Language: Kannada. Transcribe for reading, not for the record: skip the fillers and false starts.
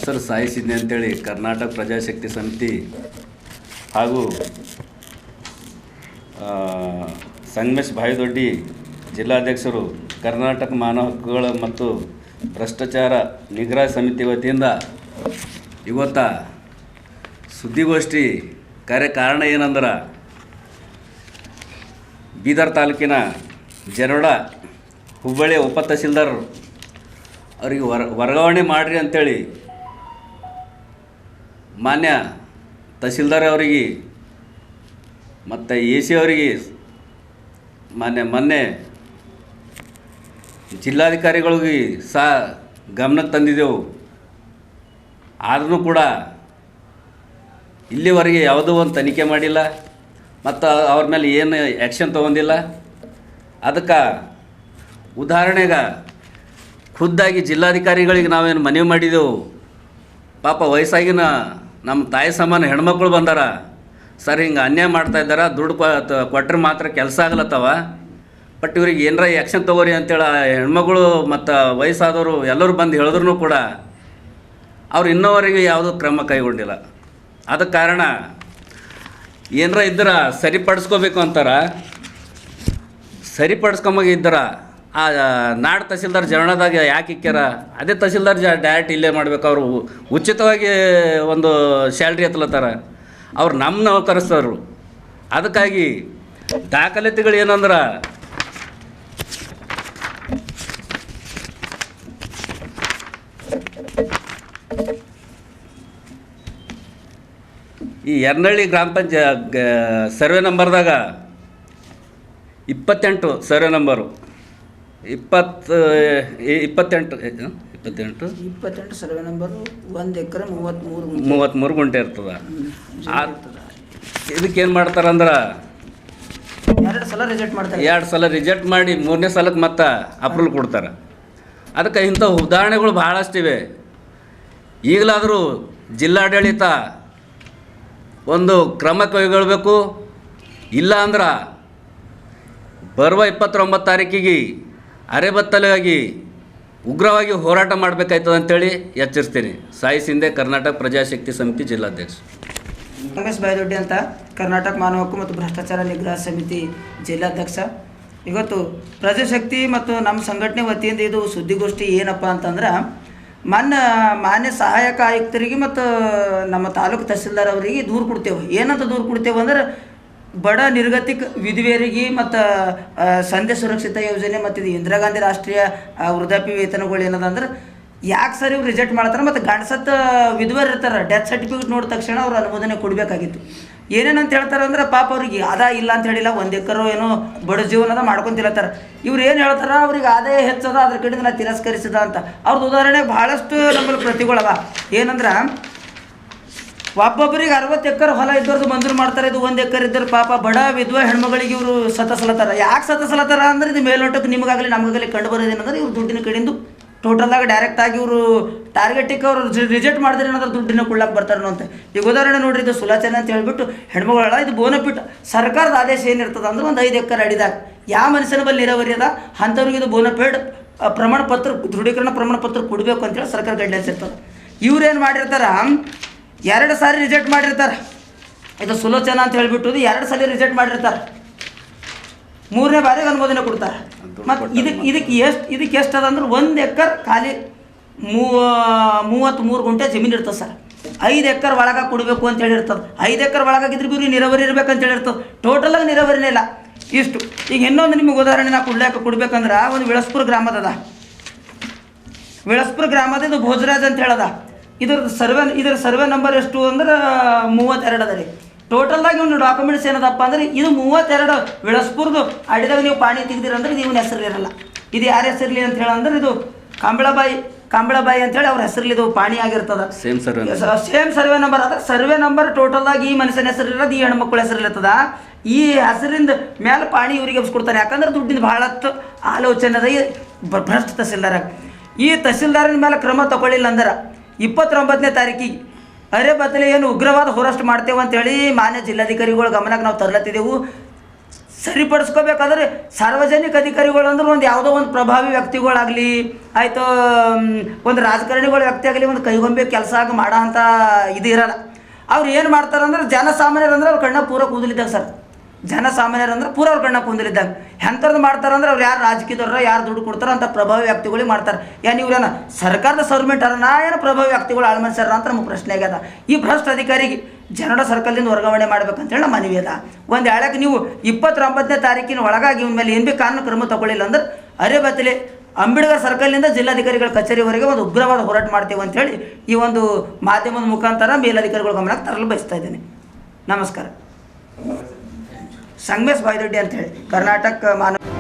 ಹೆಸರು ಸಾಯಿಸಿದ್ದೆ ಅಂತೇಳಿ ಕರ್ನಾಟಕ ಪ್ರಜಾಶಕ್ತಿ ಸಮಿತಿ ಹಾಗೂ ಸಂಗಮೇಶ್ ಭಾಯಿದೊಡ್ಡಿ ಜಿಲ್ಲಾಧ್ಯಕ್ಷರು ಕರ್ನಾಟಕ ಮಾನವ ಹಕ್ಕುಗಳ ಮತ್ತು ಭ್ರಷ್ಟಾಚಾರ ನಿಗ್ರಹ ಸಮಿತಿ ವತಿಯಿಂದ ಇವತ್ತ ಸುದ್ದಿಗೋಷ್ಠಿ ಕಾರಣ ಏನಂದ್ರೆ ಬೀದರ್ ತಾಲೂಕಿನ ಜರೋಡ ಹುಬ್ಬಳ್ಳಿಯ ಉಪ ತಹಸೀಲ್ದಾರ್ ಅವರಿಗೆ ವರ್ಗಾವಣೆ ಮಾಡಿರಿ ಅಂಥೇಳಿ ಮಾನ್ಯ ತಹಸೀಲ್ದಾರ್ ಅವರಿಗೆ ಮತ್ತು ಎ ಸಿ ಅವರಿಗೆ ಮೊನ್ನೆ ಜಿಲ್ಲಾಧಿಕಾರಿಗಳಿಗೆ ಸಹ ಗಮನಕ್ಕೆ ತಂದಿದ್ದೆವು. ಆದರೂ ಕೂಡ ಇಲ್ಲಿವರೆಗೆ ಯಾವುದೋ ಒಂದು ತನಿಖೆ ಮಾಡಿಲ್ಲ ಮತ್ತು ಅವ್ರ ಮೇಲೆ ಏನು ಆ್ಯಕ್ಷನ್ ತೊಗೊಂಡಿಲ್ಲ. ಅದಕ್ಕೆ ಉದಾಹರಣೆಗೆ ಖುದ್ದಾಗಿ ಜಿಲ್ಲಾಧಿಕಾರಿಗಳಿಗೆ ನಾವೇನು ಮನವಿ ಮಾಡಿದೆವು. ಪಾಪ ವಯಸ್ಸಾಗಿನ ನಮ್ಮ ತಾಯಿ ಸಮಾನ ಹೆಣ್ಮಕ್ಳು ಬಂದಾರ, ಸರ್ ಹಿಂಗೆ ಅನ್ಯಾಯ ಮಾಡ್ತಾಯಿದ್ದಾರೆ, ದುಡ್ಡು ಕೊಟ್ಟರೆ ಮಾತ್ರ ಕೆಲಸ ಆಗ್ಲತ್ತವ, ಬಟ್ ಇವ್ರಿಗೆ ಏನರ ಆ್ಯಕ್ಷನ್ ತೊಗೋರಿ ಅಂತೇಳಿ ಹೆಣ್ಮಗಳು ಮತ್ತು ವಯಸ್ಸಾದವರು ಎಲ್ಲರೂ ಬಂದು ಹೇಳಿದ್ರು ಕೂಡ ಅವ್ರು ಇನ್ನೋವರೆಗೆ ಯಾವುದೂ ಕ್ರಮ ಕೈಗೊಂಡಿಲ್ಲ. ಅದಕ್ಕೆ ಕಾರಣ ಏನರ ಇದ್ರೆ ಸರಿಪಡಿಸ್ಕೋಬೇಕು ಅಂತಾರೆ. ಸರಿಪಡಿಸ್ಕೊಂಬಾಗಿದ್ದರ ಆ ನಾಡು ತಹಸೀಲ್ದಾರ್ ಜರಣದಾಗ ಯಾಕೆ ಇಕ್ಕ್ಯಾರ, ಅದೇ ತಹಸೀಲ್ದಾರ್ ಡೈರೆಕ್ಟ್ ಇಲ್ಲೇ ಮಾಡ್ಬೇಕು. ಅವರು ಉಚಿತವಾಗಿ ಒಂದು ಸ್ಯಾಲ್ರಿ ಎತ್ತಲತ್ತಾರ, ಅವ್ರು ನಮ್ಮ ನೌಕರಸ್ಥರು. ಅದಕ್ಕಾಗಿ ದಾಖಲಾತಿಗಳು ಏನಂದ್ರೆ ಈ ಯರ್ನಳ್ಳಿ ಗ್ರಾಮ ಪಂಚಾಯತ್ ಸರ್ವೆ ನಂಬರ್ದಾಗ 28 ಸರ್ವೆ ನಂಬರು 28 ಸರ್ವೆ ನಂಬರು 1 ಎಕರೆ 33 ಗುಂಟೆ ಇರ್ತದೆ. ಇದಕ್ಕೇನು ಮಾಡ್ತಾರಂದ್ರೆ 2 ಸಲ ರಿಜೆಕ್ಟ್ ಮಾಡ್ತಾರೆ. 2 ಸಲ ರಿಜೆಕ್ಟ್ ಮಾಡಿ 3ನೇ ಸಲಕ್ಕೆ ಮತ್ತೆ ಅಪ್ರೂವಲ್ ಕೊಡ್ತಾರೆ. ಅದಕ್ಕೆ ಇಂಥ ಉದಾಹರಣೆಗಳು ಭಾಳಷ್ಟಿವೆ. ಈಗಲಾದರೂ ಜಿಲ್ಲಾಡಳಿತ ಒಂದು ಕ್ರಮ ಕೈಗೊಳ್ಳಬೇಕು. ಇಲ್ಲ ಅಂದ್ರೆ ಬರುವ 29 ತಾರೀಕಿಗೆ ಅರೆಬತ್ತಲಾಗಿ ಉಗ್ರವಾಗಿ ಹೋರಾಟ ಮಾಡಬೇಕಾಯ್ತದೆ ಅಂತೇಳಿ ಎಚ್ಚರಿಸ್ತೀನಿ. ಸಾಯಿ ಸಿಂಧೆ, ಕರ್ನಾಟಕ ಪ್ರಜಾಶಕ್ತಿ ಸಮಿತಿ ಜಿಲ್ಲಾಧ್ಯಕ್ಷ. ಸಂಗಮೇಶ್ ಭಾಯಿದೊಡ್ಡಿ ಅಂತ, ಕರ್ನಾಟಕ ಮಾನವ ಹಕ್ಕು ಮತ್ತು ಭ್ರಷ್ಟಾಚಾರ ನಿಗ್ರಹ ಸಮಿತಿ ಜಿಲ್ಲಾಧ್ಯಕ್ಷ. ಇವತ್ತು ಪ್ರಜಾಶಕ್ತಿ ಮತ್ತು ನಮ್ಮ ಸಂಘಟನೆ ವತಿಯಿಂದ ಇದು ಸುದ್ದಿಗೋಷ್ಠಿ ಏನಪ್ಪ ಅಂತಂದ್ರೆ, ಮಾನ್ಯ ಸಹಾಯಕ ಆಯುಕ್ತರಿಗೆ ಮತ್ತು ನಮ್ಮ ತಾಲೂಕು ತಹಸೀಲ್ದಾರ್ ಅವರಿಗೆ ದೂರು ಕೊಡ್ತೇವೆ. ಏನಂತ ದೂರು ಕೊಡ್ತೇವೆ ಅಂದ್ರೆ, ಬಡ ನಿರ್ಗತಿಕ ವಿಧವೆಯರಿಗೆ ಮತ್ತು ಸಂಧ್ಯಾ ಸುರಕ್ಷಿತ ಯೋಜನೆ ಮತ್ತು ಇದು ಇಂದಿರಾ ಗಾಂಧಿ ರಾಷ್ಟ್ರೀಯ ವೃದ್ಧಾಪ್ಯ ವೇತನಗಳು ಏನದ ಅಂದ್ರೆ ಯಾಕೆ ಸರ್ ಇವ್ರು ರಿಜೆಕ್ಟ್ ಮಾಡ್ತಾರೆ. ಮತ್ತು ಗಂಡಸತ್ತ ವಿಧವೆಯರು ಇರ್ತಾರೆ, ಡೆತ್ ಸರ್ಟಿಫಿಕೇಟ್ ನೋಡಿದ ತಕ್ಷಣ ಅವ್ರು ಅನುಮೋದನೆ ಕೊಡಬೇಕಾಗಿತ್ತು. ಏನೇನಂತ ಹೇಳ್ತಾರೆ ಅಂದ್ರೆ, ಪಾಪ ಅವ್ರಿಗೆ ಆದಾಯ ಇಲ್ಲ ಅಂತ ಹೇಳಿಲ್ಲ, 1 ಎಕರೆ ಏನೋ ಬಡ ಜೀವನದ ಮಾಡ್ಕೊಂತಿಲ್ಲತ್ತಾರ. ಇವ್ರು ಏನು ಹೇಳ್ತಾರೆ, ಅವ್ರಿಗೆ ಆದಾಯ ಹೆಚ್ಚದ, ಅದ್ರ ಕಡೆಯಿಂದ ನಾನು ತಿರಸ್ಕರಿಸಿದ ಅಂತ. ಅವ್ರದ್ದು ಉದಾಹರಣೆಗೆ ಭಾಳಷ್ಟು ನಮ್ಮಲ್ಲಿ ಪ್ರತಿಗಳವ. ಏನಂದ್ರೆ, ಒಬ್ಬೊಬ್ಬರಿಗೆ 60 ಎಕರೆ ಹೊಲ ಇದ್ದವ್ರದ್ದು ಮಂಜೂರು ಮಾಡ್ತಾರೆ. ಇದು 1 ಎಕರೆ ಇದ್ದರು ಪಾಪ ಬಡ ವಿಧವಾ ಹೆಣ್ಮಗಳಿಗೆ ಇವರು ಸತಸಲತ್ತಾರ. ಯಾಕೆ ಸತಸಲತ್ತಾರ ಅಂದ್ರೆ, ಇದು ಮೇಲ್ನೋಟಕ್ಕೆ ನಿಮಗಾಗಲಿ ನಮಗಾಗಲಿ ಕಂಡು ಬರೋದೇನಂದ್ರೆ, ಇವ್ರು ದುಡ್ಡಿನ ಕಡೆಯಿಂದ ಟೋಟಲಾಗ ಡೈರೆಕ್ಟಾಗಿ ಇವರು ಟಾರ್ಗೆಟಿಗೆ ಅವರು ರಿಜೆಕ್ಟ್ ಮಾಡಿದ್ರೆ ಏನಾದ್ರು ದುಡ್ಡಿನ ಕೊಡ್ಲಾಕ್ ಬರ್ತಾರೋ ಅಂತ. ಈಗ ಉದಾಹರಣೆ ನೋಡ್ರಿ, ಇದು ಸುಲಾಚನೆ ಅಂತ ಹೇಳ್ಬಿಟ್ಟು ಹೆಣ್ಮಗಳ ಇದು ಬೋನಪಿಟ್ ಸರ್ಕಾರದ ಆದೇಶ ಏನಿರ್ತದೆ ಅಂದ್ರೆ, ಒಂದು 5 ಎಕರೆ ಅಡಿದಾಗ ಯಾವ ಮನುಷ್ಯನ ಬಲ್ಲಿ ನೀರಾವರಿ ಅದ ಅಂಥವ್ರಿಗೆ ಇದು ಬೋನಪೇಡ್ ಪ್ರಮಾಣ ಪತ್ರ, ದೃಢೀಕರಣ ಪ್ರಮಾಣ ಪತ್ರ ಕೊಡಬೇಕು ಅಂತೇಳಿ ಸರ್ಕಾರ ಗೈಡ್ಲೈನ್ಸ್ ಇರ್ತದೆ. ಇವ್ರೇನು ಮಾಡಿರ್ತಾರೆ, 2 ಸಾರಿ ರಿಜೆಕ್ಟ್ ಮಾಡಿರ್ತಾರೆ. ಇದು ಸುಲೋಚನ ಅಂತ ಹೇಳ್ಬಿಟ್ಟು 2 ಸಲ ರಿಜೆಕ್ಟ್ ಮಾಡಿರ್ತಾರೆ, 3ನೇ ಬಾರಿಗೆ ಅನುಮೋದನೆ ಕೊಡ್ತಾರೆ. ಮತ್ತು ಇದಕ್ಕೆ ಎಷ್ಟು ಅದ ಅಂದ್ರೆ, 1 ಎಕರೆ ಖಾಲಿ 33 ಗುಂಟೆ ಜಮೀನು ಇರ್ತದೆ ಸರ್. 5 ಎಕರೆ ಒಳಗೆ ಕೊಡಬೇಕು ಅಂತ ಹೇಳಿರ್ತದೆ. 5 ಎಕರೆ ಒಳಗಾಗಿದ್ರೆ ಬಿ ನೀರಾವರಿ ಇರ್ಬೇಕಂತ ಹೇಳಿರ್ತದೆ. ಟೋಟಲಾಗಿ ನೀರಾವರಿನೇ ಇಲ್ಲ. ಇಷ್ಟು. ಈಗ ಇನ್ನೊಂದು ನಿಮಗೆ ಉದಾಹರಣೆ ನಾ ಕೊಡ್ಬೇಕಂದ್ರೆ, ಒಂದು ವಿಳಸ್ಪುರ ಗ್ರಾಮದ ವಿಳಸ್ಪುರ ಗ್ರಾಮದ ಇದು ಭೋಜರಾಜ್ ಅಂತ ಹೇಳದ. ಇದರ ಸರ್ವೆ ನಂಬರ್ ಎಷ್ಟು ಅಂದ್ರೆ 32 ಅದ ರೀ. ಟೋಟಲ್ದಾಗಿ ಒಂದು ಡಾಕ್ಯುಮೆಂಟ್ಸ್ ಏನದಪ್ಪ ಅಂದ್ರೆ, ಇದು 32 ವಿಳಸ್ಪುರದು ಅಡಿದಾಗ ನೀವು ಪಾಣಿ ತೆಗ್ದಿರಂದ್ರೆ ಇದು ಇವನ ಹೆಸರಿರಲ್ಲ. ಇದು ಯಾರ ಹೆಸರಿಲಿ ಅಂತ ಹೇಳಂದ್ರೆ, ಇದು ಕಾಂಬಳಬಾಯಿ ಅಂತೇಳಿ ಅವ್ರ ಹೆಸರಲ್ಲಿ ಇದು ಪಾಣಿ ಆಗಿರ್ತದೆ. ಸೇಮ್ ಸರ್ವೆ ನಂಬರ್ ಅದ. ಸರ್ವೆ ನಂಬರ್ ಟೋಟಲ್ದಾಗಿ ಈ ಮನುಷ್ಯನ ಹೆಸರಿರೋದು, ಈ ಹೆಣ್ಮಕ್ಳ ಹೆಸರಿರ್ತದ. ಈ ಹೆಸರಿಂದ ಮೇಲೆ ಪಾಣಿ ಇವರಿಗೆ ಎಬ್ಸ್ಕೊಡ್ತಾರೆ. ಯಾಕಂದ್ರೆ ದುಡ್ಡಿನ ಭಾಳತ್ತು ಆಲೋಚನೆ ಅದ ಈ ಭ್ರಷ್ಟ ತಹಸೀಲ್ದಾರ. ಈ ತಹಸೀಲ್ದಾರನ ಮೇಲೆ ಕ್ರಮ ತಗೊಳ್ಳಿಲ್ಲ ಅಂದ್ರೆ 29ನೇ ತಾರೀಕಿಗೆ ಅರೆ ಬದಲಿ ಏನು ಉಗ್ರವಾದ ಹೋರಾಟ ಮಾಡ್ತೇವೆ ಅಂತೇಳಿ ಮಾನ್ಯ ಜಿಲ್ಲಾಧಿಕಾರಿಗಳ ಗಮನಕ್ಕೆ ನಾವು ತರ್ಲತ್ತಿದ್ದೆವು. ಸರಿಪಡಿಸ್ಕೋಬೇಕಾದ್ರೆ ಸಾರ್ವಜನಿಕ ಅಧಿಕಾರಿಗಳು ಅಂದ್ರೆ ಒಂದು ಯಾವುದೋ ಒಂದು ಪ್ರಭಾವಿ ವ್ಯಕ್ತಿಗಳಾಗಲಿ ಆಯಿತು, ಒಂದು ರಾಜಕಾರಣಿಗಳ ವ್ಯಕ್ತಿ ಆಗಲಿ ಒಂದು ಕೈಗೊಂಬೆ ಕೆಲಸ ಆಗಿ ಮಾಡೋ ಅಂಥ ಇದು ಇರಲ್ಲ. ಅವ್ರು ಏನು ಮಾಡ್ತಾರಂದ್ರೆ ಜನಸಾಮಾನ್ಯರಂದ್ರೆ ಅವ್ರ ಕಣ್ಣ ಪೂರ ಕೂದಲಿದ್ದಾಗ ಸರ್, ಜನಸಾಮಾನ್ಯರಂದ್ರೆ ಪೂರ ಅವ್ರ ಕಣ್ಣ ಕೂದಲಿದ್ದಾಗ ಎಂಥದ್ದು ಮಾಡ್ತಾರಂದ್ರೆ ಅವ್ರು ಯಾರು ರಾಜಕೀಯದವ್ರ ಯಾರು ದುಡ್ಡು ಕೊಡ್ತಾರೋ ಅಂಥ ಪ್ರಭಾವಿ ವ್ಯಕ್ತಿಗಳಿಗೆ ಮಾಡ್ತಾರೆ. ಏನು ಇವ್ರೇನ ಸರ್ಕಾರದ ಸರ್ವೆಂಟ್ ಅರನಾ ಏನು ಪ್ರಭಾವಿ ವ್ಯಕ್ತಿಗಳು ಆಳ್ಮನ್ಸರ ಅಂತ ನಮಗೆ ಪ್ರಶ್ನೆ ಆಗ್ಯದ. ಈ ಭ್ರಷ್ಟ ಅಧಿಕಾರಿಗೆ ಜನಡ ಸರ್ಕಲ್ದಿಂದ ವರ್ಗಾವಣೆ ಮಾಡ್ಬೇಕಂತೇಳಿ ನಮ್ಮ ಮನವಿ ಅದ. ಒಂದು ಹೇಳಕ್ಕೆ ನೀವು 29ನೇ ತಾರೀಕಿನ ಒಳಗಾಗಿ ಇವನ ಮೇಲೆ ಏನು ಭೀ ಕಾನೂನು ಕ್ರಮ ತಗೊಳ್ಳಿಲ್ಲ ಅಂದ್ರೆ ಅರೆ ಬತ್ತಲೆ ಅಂಬೇಡ್ಕರ್ ಸರ್ಕಲ್ನಿಂದ ಜಿಲ್ಲಾಧಿಕಾರಿಗಳ ಕಚೇರಿವರೆಗೆ ಒಂದು ಉಗ್ರವಾದ ಹೋರಾಟ ಮಾಡ್ತೀವಿ ಅಂಥೇಳಿ ಈ ಒಂದು ಮಾಧ್ಯಮದ ಮುಖಾಂತರ ಮೇಲಧಿಕಾರಿಗಳ ಗಮನಕ್ಕೆ ತರಲು ಬಯಸ್ತಾ ಇದ್ದೇನೆ. ನಮಸ್ಕಾರ. ಸಂಗಮೇಶ್ ಬಾಯ್ದೊಡ್ಡಿ ಅಂಥೇಳಿ ಕರ್ನಾಟಕ ಮಾನವ